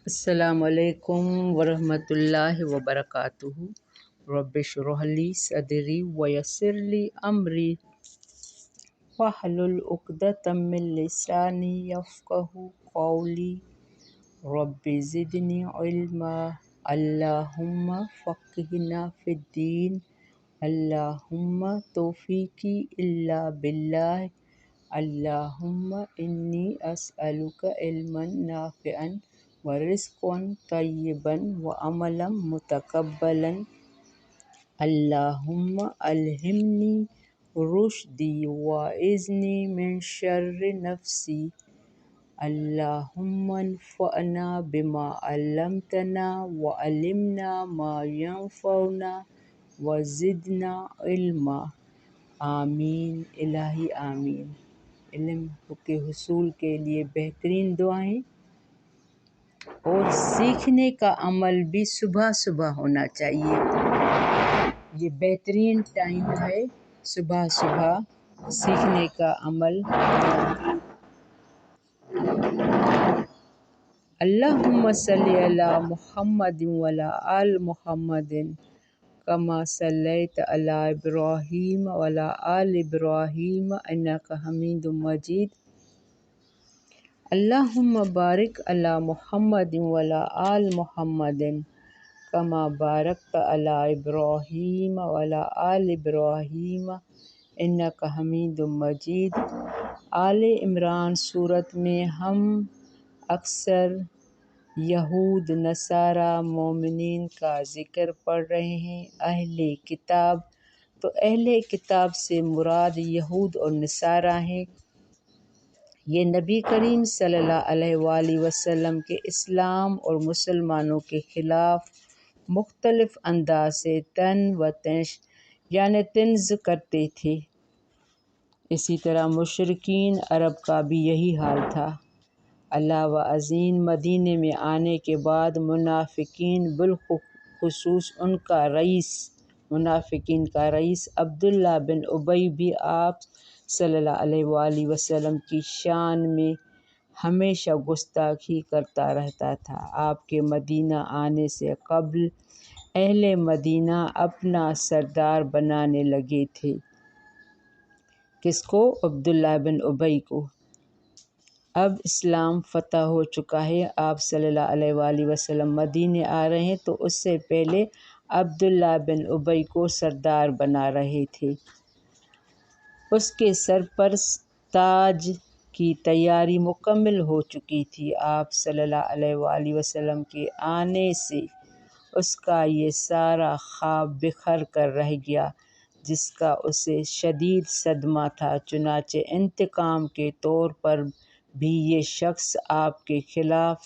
السلام علیکم ورحمۃ اللہ وبرکاتہ۔ رب اشرح لی صدری ویسر لی امری واحلل عقدۃ من لسانی یفقہوا قولی۔ رب زدنی علما، اللہم فقہنا فی الدین، اللہم توفیقی الا باللہ، اللہم انی اسألک علما نافعا ورزقا طیبا وعملا متقبلا۔ اللہم الہمنی رشدی واعذنی من شر نفسی۔ اللہم انفعنا بما علمتنا وعلمنا ما ینفعنا وزدنا علما۔ آمین الہی آمین۔ علم کے حصول کے لیے بہترین دعائیں اور سیکھنے کا عمل بھی صبح صبح ہونا چاہیے۔ یہ بہترین ٹائم ہے صبح صبح سیکھنے کا عمل۔ اللہم صلی علی محمد وعلی آل محمد کما صلیت علی ابراہیم وعلی آل ابراہیم انک حمید مجید۔ اللہم بارک علی محمد وعلی آل محمد کما بارکت علی ابراہیم وعلی آل ابراہیم انک حمید مجید۔ آل عمران سورت میں ہم اکثر یہود، نصارہ، مومنین کا ذکر پڑھ رہے ہیں۔ اہل کتاب، تو اہل کتاب سے مراد یہود اور نصارہ ہیں۔ یہ نبی کریم صلی اللہ علیہ وآلہ وسلم کے اسلام اور مسلمانوں کے خلاف مختلف انداز سے طعن و طنز یعنی طنز کرتے تھے۔ اسی طرح مشرکین عرب کا بھی یہی حال تھا۔ علاوہ ازیں مدینے میں آنے کے بعد منافقین بالخصوص ان کا منافقین کا رئیس عبداللہ بن ابی بھی آپ صلی اللہ علیہ وآلہ وسلم کی شان میں ہمیشہ گستاخی کرتا رہتا تھا۔ آپ کے مدینہ آنے سے قبل اہل مدینہ اپنا سردار بنانے لگے تھے۔ کس کو؟ عبداللہ بن ابی کو۔ اب اسلام فتح ہو چکا ہے، آپ صلی اللہ علیہ وآلہ وسلم مدینے آ رہے ہیں، تو اس سے پہلے عبداللہ بن ابی کو سردار بنا رہے تھے۔ اس کے سر پر تاج کی تیاری مکمل ہو چکی تھی۔ آپ صلی اللہ علیہ وآلہ وسلم کے آنے سے اس کا یہ سارا خواب بکھر کر رہ گیا، جس کا اسے شدید صدمہ تھا۔ چنانچہ انتقام کے طور پر بھی یہ شخص آپ کے خلاف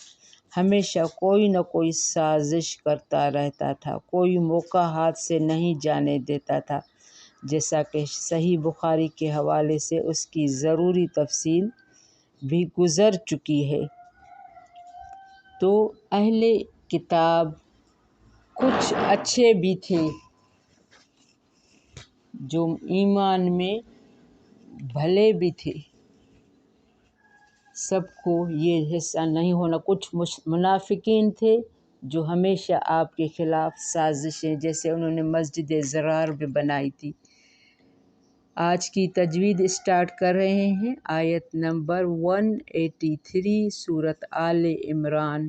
ہمیشہ کوئی نہ کوئی سازش کرتا رہتا تھا، کوئی موقع ہاتھ سے نہیں جانے دیتا تھا، جیسا کہ صحیح بخاری کے حوالے سے اس کی ضروری تفصیل بھی گزر چکی ہے۔ تو اہل کتاب کچھ اچھے بھی تھے جو ایمان میں بھلے بھی تھے، سب کو یہ حصہ نہیں ہونا۔ کچھ منافقین تھے جو ہمیشہ آپ کے خلاف سازشیں، جیسے انہوں نے مسجد ضرار بھی بنائی تھی۔ آج کی تجوید اسٹارٹ کر رہے ہیں، آیت نمبر 183 سورۃ آل عمران۔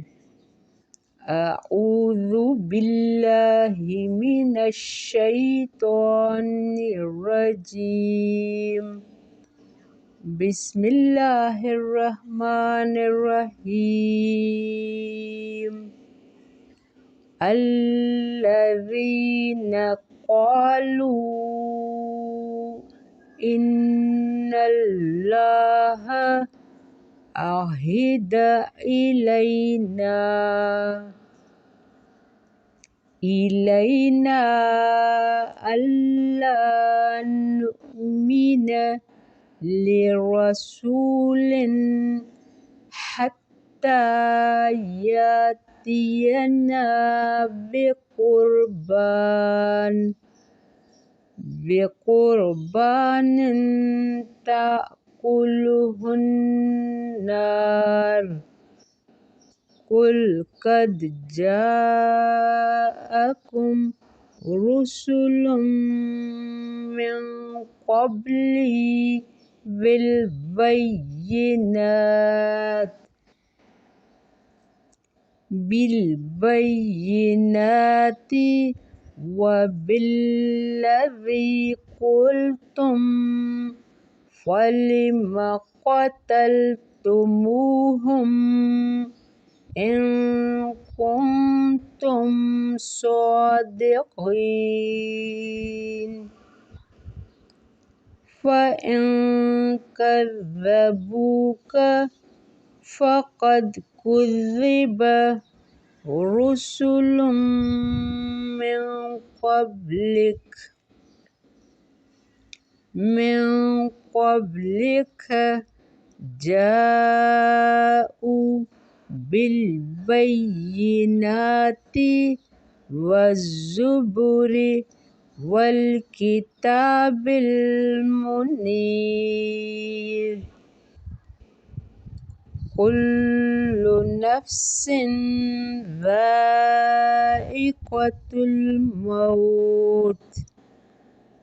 اعوذ باللہ من الشیطان الرجیم، بسم اللہ الرحمن الرحیم۔ الذین قالوا ان اللہ عہد الینا الا نؤمن لرسول حتی یأتینا بقربان تأکلہ النار، قل قد جاءكم رسل من قبلي بالبينات وبالذي قلتم فلم قتلتموهم إن كنتم صادقين فإن كذبوك فقد كذب رسل من قبلك جاءوا بالبينات والزبر والكتاب المنير كل نفس ذائقة الموت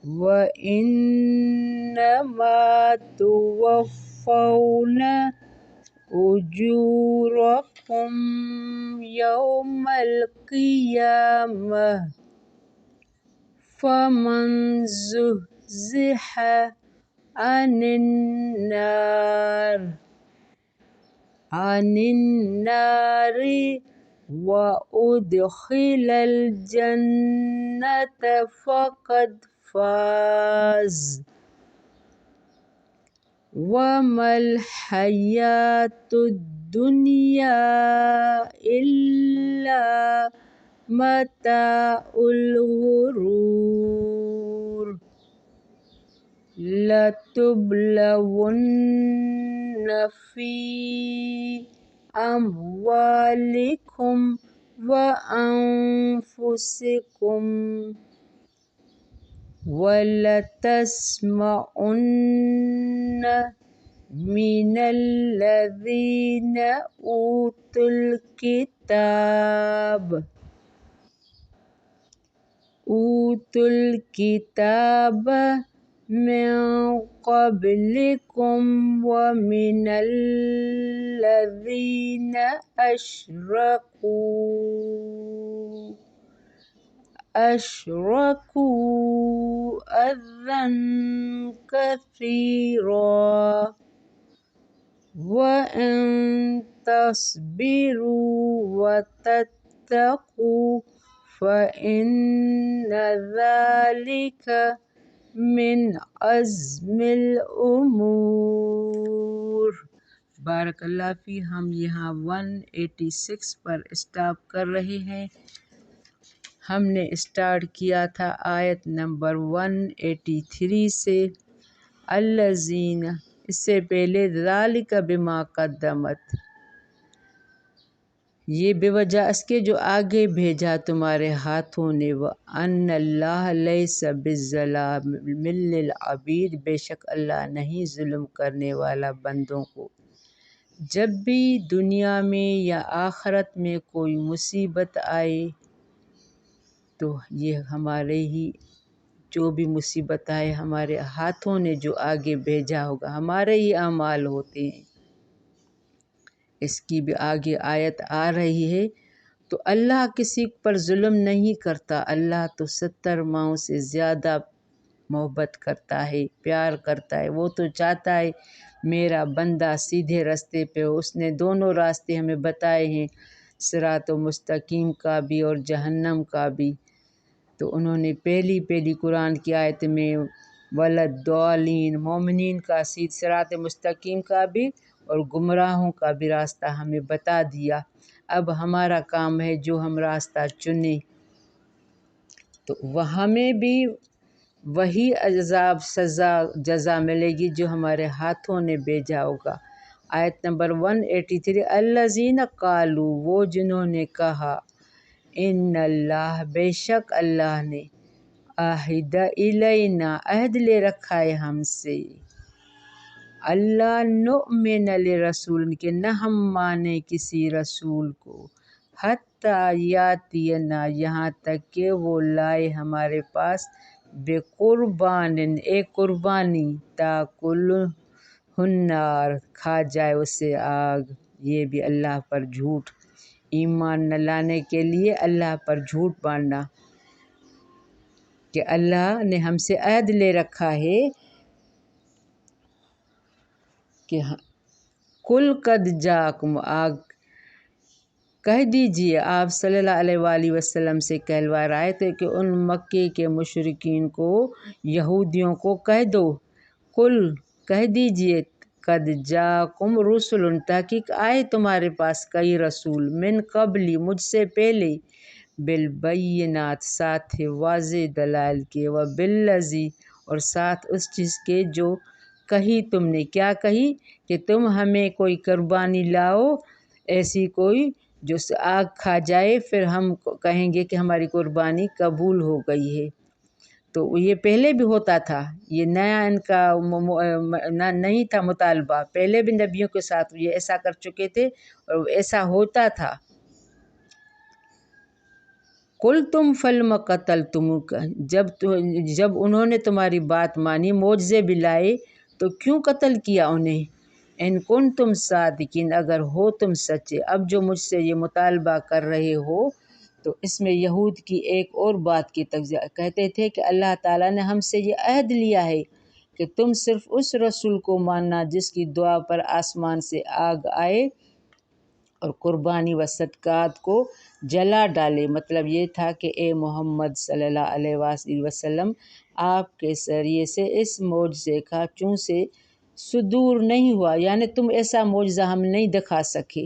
وإنما توفون أجوركم يوم القيامة فمن زحزح عن النار وأدخل الجنة فقد فاز وما الحياة الدنيا إلا متاع الغرور لتبلون في أموالكم وأنفسكم ولتسمعن من الذين أوتوا الكتاب من قبلكم ومن الذين أشركوا أذى كثيرا وإن تصبروا وتتقوا فإن ذلك من عزم الأمور۔ بارک اللہ فی۔ ہم یہاں 186 پر اسٹاپ کر رہے ہیں۔ ہم نے اسٹارٹ کیا تھا آیت نمبر 183 سے، الذین، اس سے پہلے ذالک بما قدمت، یہ بے وجہ اس کے جو آگے بھیجا تمہارے ہاتھوں نے، وَأَنَّ اللَّهَ لَيْسَ بِالظَّلَّامٍ لِّلْعَبِيدِ، بے شک اللہ نہیں ظلم کرنے والا بندوں کو۔ جب بھی دنیا میں یا آخرت میں کوئی مصیبت آئے تو یہ ہمارے ہی، جو بھی مصیبت آئے ہمارے ہاتھوں نے جو آگے بھیجا ہوگا، ہمارے ہی اعمال ہوتے ہیں۔ اس کی بھی آگے آیت آ رہی ہے۔ تو اللہ کسی پر ظلم نہیں کرتا، اللہ تو 70 ماؤں سے زیادہ محبت کرتا ہے، پیار کرتا ہے۔ وہ تو چاہتا ہے میرا بندہ سیدھے راستے پہ ہو۔ اس نے دونوں راستے ہمیں بتائے ہیں، صراط مستقیم کا بھی اور جہنم کا بھی۔ تو انہوں نے پہلی قرآن کی آیت میں وَلَا-الضَّالِّينَ، مومنین کا صراط مستقیم کا بھی اور گمراہوں کا بھی راستہ ہمیں بتا دیا۔ اب ہمارا کام ہے جو ہم راستہ چنیں، تو وہ ہمیں بھی وہی عذاب سزا جزا ملے گی جو ہمارے ہاتھوں نے بھیجا ہوگا۔ آیت نمبر 183، الذین قالوا، وہ جنہوں نے کہا، ان اللہ، بے شک اللہ نے، عہد الینا، عہد لے رکھا ہے ہم سے، اللہ نؤمن لرسول کہ نہ ہم مانیں کسی رسول کو، حتیٰ یاتینا یہاں تک کہ وہ لائے ہمارے پاس، بے قربان ایک قربانی، تاکلہ النار کھا جائے اسے آگ۔ یہ بھی اللہ پر جھوٹ، ایمان نہ لانے کے لیے اللہ پر جھوٹ باندھنا کہ اللہ نے ہم سے عہد لے رکھا ہے کہ کل قد جاکم آگ کہہ دیجئے، آپ صلی اللہ علیہ وآلہ وسلم سے کہلوا رہے تھے کہ ان مکے کے مشرکین کو، یہودیوں کو کہہ دو، کل کہہ دیجئے، قد جاکم رسل تحقیق آئے تمہارے پاس کئی رسول، من قبلی مجھ سے پہلے، بالبینات ساتھ واضح دلائل کے، وبالذی اور ساتھ اس چیز کے جو کہی تم نے، کیا کہی کہ تم ہمیں کوئی قربانی لاؤ ایسی کوئی جو آگ کھا جائے، پھر ہم کہیں گے کہ ہماری قربانی قبول ہو گئی ہے۔ تو یہ پہلے بھی ہوتا تھا، یہ نیا ان کا نہیں تھا مطالبہ، پہلے بھی نبیوں کے ساتھ یہ ایسا کر چکے تھے اور ایسا ہوتا تھا۔ قل تم فلم قتلتم جب انہوں نے تمہاری بات مانی، معجزے بھی لائے، تو کیوں قتل کیا انہیں؟ ان کنتم صادقین اگر ہو تم سچے۔ اب جو مجھ سے یہ مطالبہ کر رہے ہو، تو اس میں یہود کی ایک اور بات کی تجزیہ کہتے تھے کہ اللہ تعالیٰ نے ہم سے یہ عہد لیا ہے کہ تم صرف اس رسول کو ماننا جس کی دعا پر آسمان سے آگ آئے اور قربانی و صدقات کو جلا ڈالے۔ مطلب یہ تھا کہ اے محمد صلی اللہ علیہ وآلہ وسلم، آپ کے ذریعے سے اس معجزے کا چوں سے صدور نہیں ہوا، یعنی تم ایسا معجزہ ہم نہیں دکھا سکے،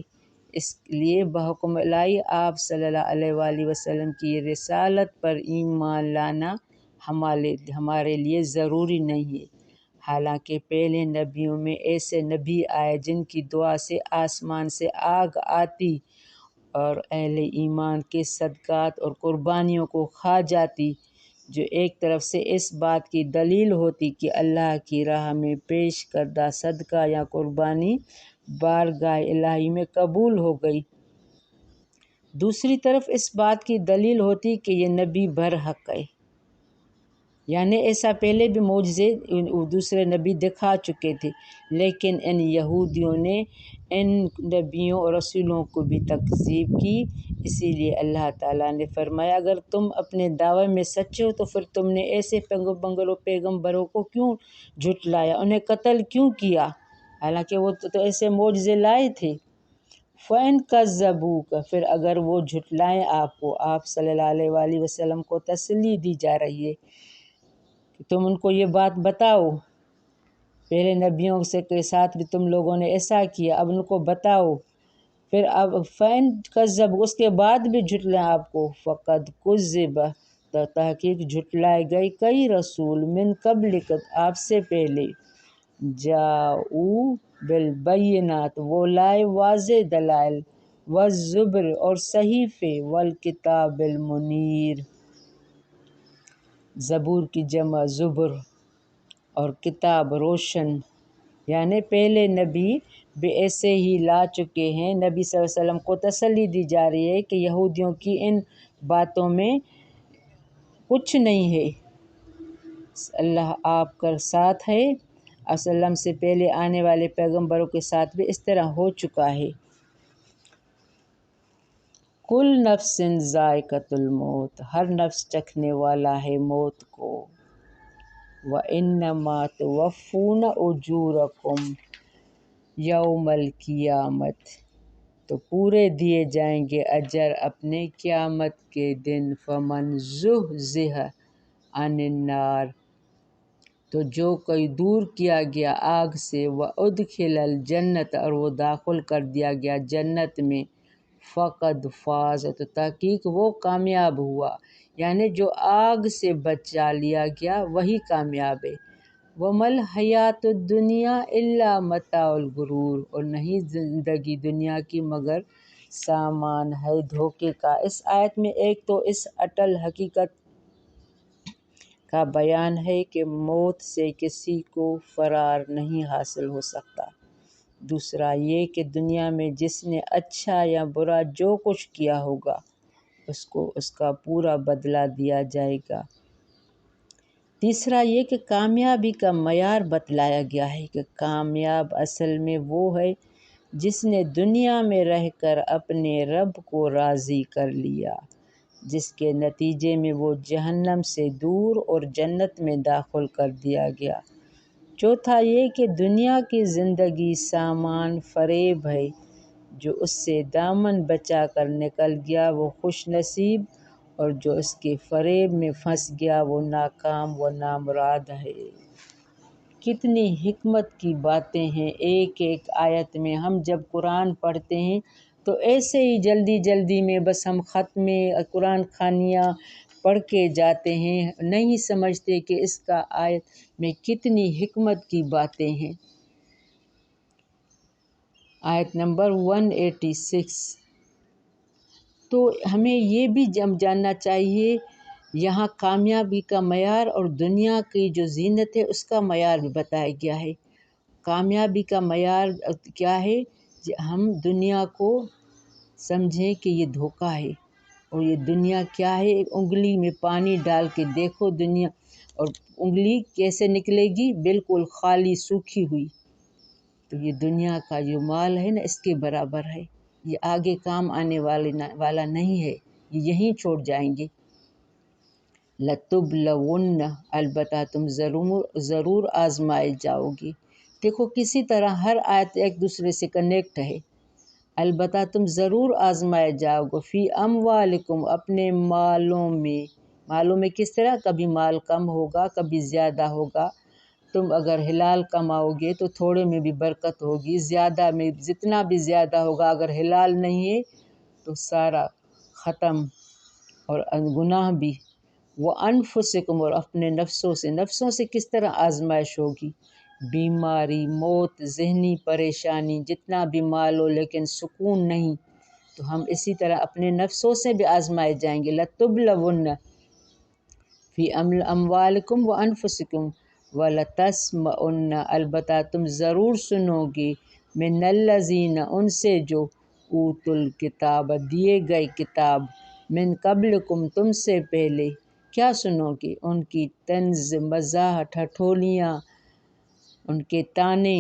اس لیے بحکم الہی آپ صلی اللہ علیہ وآلہ وسلم کی رسالت پر ایمان لانا ہمارے لیے ضروری نہیں ہے، حالانکہ پہلے نبیوں میں ایسے نبی آئے جن کی دعا سے آسمان سے آگ آتی اور اہل ایمان کے صدقات اور قربانیوں کو کھا جاتی، جو ایک طرف سے اس بات کی دلیل ہوتی کہ اللہ کی راہ میں پیش کردہ صدقہ یا قربانی بارگاہ الہی میں قبول ہو گئی، دوسری طرف اس بات کی دلیل ہوتی کہ یہ نبی برحق ہے، یعنی ایسا پہلے بھی معجزے دوسرے نبی دکھا چکے تھے، لیکن ان یہودیوں نے ان نبیوں اور رسولوں کو بھی تکذیب کی۔ اسی لیے اللہ تعالیٰ نے فرمایا اگر تم اپنے دعوے میں سچے ہو تو پھر تم نے ایسے پیغمبروں کو کیوں جھٹلایا، انہیں قتل کیوں کیا، حالانکہ وہ تو ایسے معجزے لائے تھے۔ فَإِن كَذَّبُوكَ پھر اگر وہ جھٹلائیں آپ کو، آپ صلی اللہ علیہ وآلہ وسلم کو تسلی دی جا رہی ہے کہ تم ان کو یہ بات بتاؤ، پہلے نبیوں کے ساتھ بھی تم لوگوں نے ایسا کیا، اب ان کو بتاؤ، پھر اب فَإِن كَذَّبُوكَ اس کے بعد بھی جھٹلائیں آپ کو، فَقَدْ كُذِّبَ تحقیق جھٹلائے گئے کئی رسول، من قبلک آپ سے پہلے، جاؤ بالبینات وہ لائے واضح دلائل، والزبر اور صحیفے، والکتاب المنیر زبور کی جمع زبر اور کتاب روشن، یعنی پہلے نبی بھی ایسے ہی لا چکے ہیں۔ نبی صلی اللہ علیہ وسلم کو تسلی دی جا رہی ہے کہ یہودیوں کی ان باتوں میں کچھ نہیں ہے، اللہ آپ کا ساتھ ہے، وسلم سے پہلے آنے والے پیغمبروں کے ساتھ بھی اس طرح ہو چکا ہے۔ کل نفس ذائقۃ الموت ہر نفس چکھنے والا ہے موت کو، وَإِنَّمَا تُوَفُّونَ أُجُورَكُمْ یوم القیامت تو پورے دیے جائیں گے اجر اپنے قیامت کے دن، فَمَنْ زُحْزِحَ عَنِ النَّارِ تو جو کوئی دور کیا گیا آگ سے، وَأُدْخِلَ الْجَنَّةَ اور وہ داخل کر دیا گیا جنت میں، فقد فاز تو تحقیق وہ کامیاب ہوا، یعنی جو آگ سے بچا لیا گیا وہی کامیاب ہے۔ وَمَا الْحَیَاةُ الدُّنْیَا إِلَّا مَتَاعُ الْغُرُورِ اور نہیں زندگی دنیا کی مگر سامان ہے دھوکے کا۔ اس آیت میں ایک تو اس اٹل حقیقت کا بیان ہے کہ موت سے کسی کو فرار نہیں حاصل ہو سکتا۔ دوسرا یہ کہ دنیا میں جس نے اچھا یا برا جو کچھ کیا ہوگا اس کو اس کا پورا بدلہ دیا جائے گا۔ تیسرا یہ کہ کامیابی کا معیار بتلایا گیا ہے کہ کامیاب اصل میں وہ ہے جس نے دنیا میں رہ کر اپنے رب کو راضی کر لیا، جس کے نتیجے میں وہ جہنم سے دور اور جنت میں داخل کر دیا گیا۔ چوتھا یہ کہ دنیا کی زندگی سامان فریب ہے، جو اس سے دامن بچا کر نکل گیا وہ خوش نصیب، اور جو اس کے فریب میں پھنس گیا وہ ناکام و نامراد ہے۔ کتنی حکمت کی باتیں ہیں ایک ایک آیت میں۔ ہم جب قرآن پڑھتے ہیں تو ایسے ہی جلدی جلدی میں بس ہم ختم قرآن خوانیاں پڑھ کے جاتے ہیں، نہیں سمجھتے کہ اس کا آیت میں کتنی حکمت کی باتیں ہیں۔ آیت نمبر 186۔ تو ہمیں یہ بھی جاننا چاہیے یہاں کامیابی کا معیار اور دنیا کی جو زینت ہے اس کا معیار بھی بتایا گیا ہے۔ کامیابی کا معیار کیا ہے؟ ہم دنیا کو سمجھیں کہ یہ دھوکہ ہے، اور یہ دنیا کیا ہے؟ ایک انگلی میں پانی ڈال کے دیکھو دنیا، اور انگلی کیسے نکلے گی؟ بالکل خالی سوکھی ہوئی۔ تو یہ دنیا کا جو مال ہے نا اس کے برابر ہے، یہ آگے کام آنے والا نہیں ہے، یہ یہیں چھوڑ جائیں گے۔ لَتُبْلَوُنَّ، البتہ تم ضرور آزمائے جاؤ گی۔ دیکھو کسی طرح ہر آیت ایک دوسرے سے کنیکٹ ہے۔ البتہ تم ضرور آزمائے جاؤ گے، فی اموالکم، اپنے مالوں میں کس طرح؟ کبھی مال کم ہوگا، کبھی زیادہ ہوگا۔ تم اگر حلال کماؤ گے تو تھوڑے میں بھی برکت ہوگی، زیادہ میں جتنا بھی زیادہ ہوگا، اگر حلال نہیں ہے تو سارا ختم، اور گناہ بھی۔ وَأَنفُسِكُمْ، اور اپنے نفسوں سے کس طرح آزمائش ہوگی؟ بیماری، موت، ذہنی پریشانی، جتنا بھی مال ہو لیکن سکون نہیں، تو ہم اسی طرح اپنے نفسوں سے بھی آزمائے جائیں گے۔ لَتُبْلَوُنَّ فی اموالکم وانفسکم وَلَتَسْمَعُنَّ، البتہ تم ضرور سنو گے، من الذین، ان سے جو اوتوا الکتاب، دیے گئے کتاب، من قبلکم، تم سے پہلے۔ کیا سنو گے؟ ان کی طنز، مزاح، ٹھٹولیاں، ان کے طعنے۔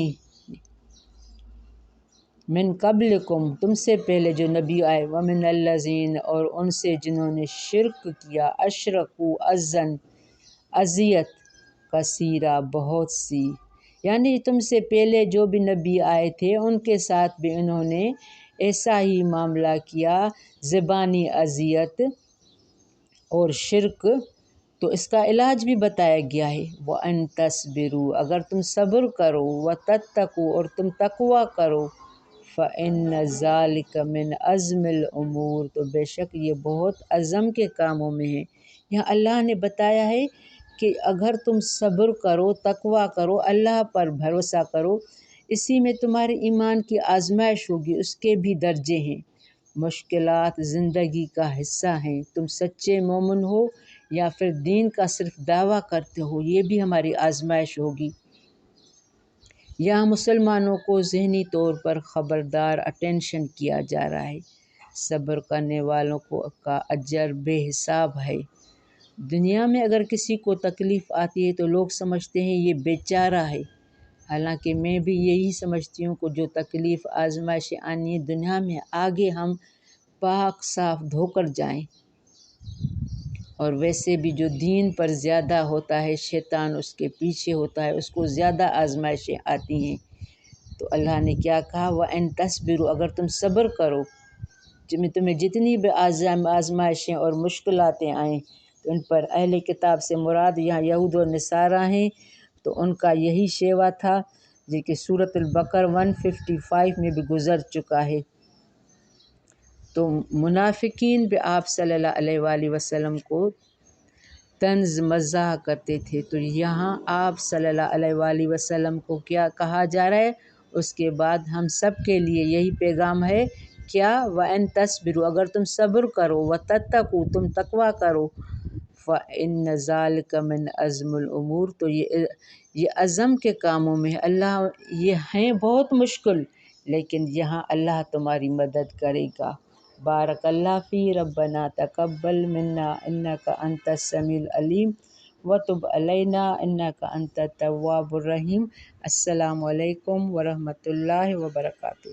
من قبلکم، تم سے پہلے جو نبی آئے، ومن الذین، اور ان سے جنہوں نے شرک کیا، اشرکوا، اذیت، کثیرہ، بہت سی، یعنی تم سے پہلے جو بھی نبی آئے تھے ان کے ساتھ بھی انہوں نے ایسا ہی معاملہ کیا، زبانی اذیت اور شرک۔ تو اس کا علاج بھی بتایا گیا ہے، وَأَن تَصْبِرُوا، اگر تم صبر کرو، وَتَتَّقُوا، اور تم تقویٰ کرو، فَإِنَّ ذَلِكَ مِنْ عَزْمِ الْأُمُورِ، تو بے شک یہ بہت عزم کے کاموں میں ہے۔ یہاں اللہ نے بتایا ہے کہ اگر تم صبر کرو، تقویٰ کرو، اللہ پر بھروسہ کرو، اسی میں تمہارے ایمان کی آزمائش ہوگی، اس کے بھی درجے ہیں۔ مشکلات زندگی کا حصہ ہیں، تم سچے مومن ہو یا پھر دین کا صرف دعویٰ کرتے ہو، یہ بھی ہماری آزمائش ہوگی۔ یہاں مسلمانوں کو ذہنی طور پر خبردار، اٹینشن کیا جا رہا ہے۔ صبر کرنے والوں کا اجر بے حساب ہے۔ دنیا میں اگر کسی کو تکلیف آتی ہے تو لوگ سمجھتے ہیں یہ بیچارہ ہے، حالانکہ میں بھی یہی سمجھتی ہوں کہ جو تکلیف آزمائشیں آنی ہیں دنیا میں، آگے ہم پاک صاف دھو کر جائیں۔ اور ویسے بھی جو دین پر زیادہ ہوتا ہے، شیطان اس کے پیچھے ہوتا ہے، اس کو زیادہ آزمائشیں آتی ہیں۔ تو اللہ نے کیا کہا؟ وَأَن تَصْبِرُوا، اگر تم صبر کرو، تمہیں جتنی بھی آزمائشیں اور مشکلاتیں آئیں تو ان پر اہل کتاب سے مراد یہاں یہود و نصارہ ہیں، تو ان کا یہی شیوا تھا جو کہ سورۃ البقرہ 155 میں بھی گزر چکا ہے۔ تو منافقین بھی آپ صلی اللہ علیہ وآلہ وسلم کو طنز مزاح کرتے تھے، تو یہاں آپ صلی اللہ علیہ وآلہ وسلم کو کیا کہا جا رہا ہے؟ اس کے بعد ہم سب کے لیے یہی پیغام ہے، کیا؟ وَأَن تَصْبِرُوا، اگر تم صبر کرو، وَتَتَّقُوا، تم تقویٰ کرو، فَإِنَّ ذَلِكَ مِنْ عَزْمِ الْأُمُورِ، تو یہ عزم کے کاموں میں اللہ، یہ ہیں بہت مشکل، لیکن یہاں اللہ تمہاری مدد کرے گا۔ بارک اللہ فی ربنا تقبل منا انک انت السمیع العلیم وتب علینا انک انت التواب الرحیم۔ السلام علیکم ورحمۃ اللہ وبرکاتہ۔